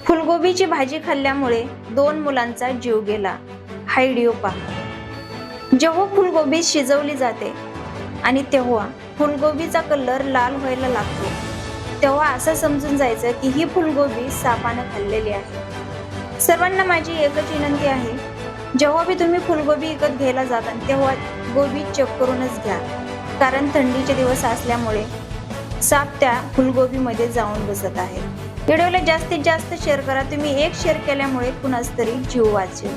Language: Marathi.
फुलगोबीची भाजी खाल्ल्यामुळे 2 मुलांचा जीव गेला. हा व्हिडिओ पहा. जेव्हा फुलगोबी शिजवली जाते आणि तेव्हा फुलगोबीचा कलर लाल व्हायला लागतो, तेव्हा असं समजून जायचं की ही फुलगोबी सापानं खाल्लेली आहे. सर्वांना माझी एकच विनंती आहे, जेव्हा भी तुम्ही फुलगोबी विकत घ्यायला जाता तेव्हा गोबी चेक करूनच घ्या, कारण थंडीचे दिवस असल्यामुळे साप त्या फुलगोबीमध्ये जाऊन बसत आहे. व्हिडिओला जास्तीत जास्त शेअर करा. तुम्ही एक शेअर केल्यामुळे कुणाच तरी जीव वाचेल.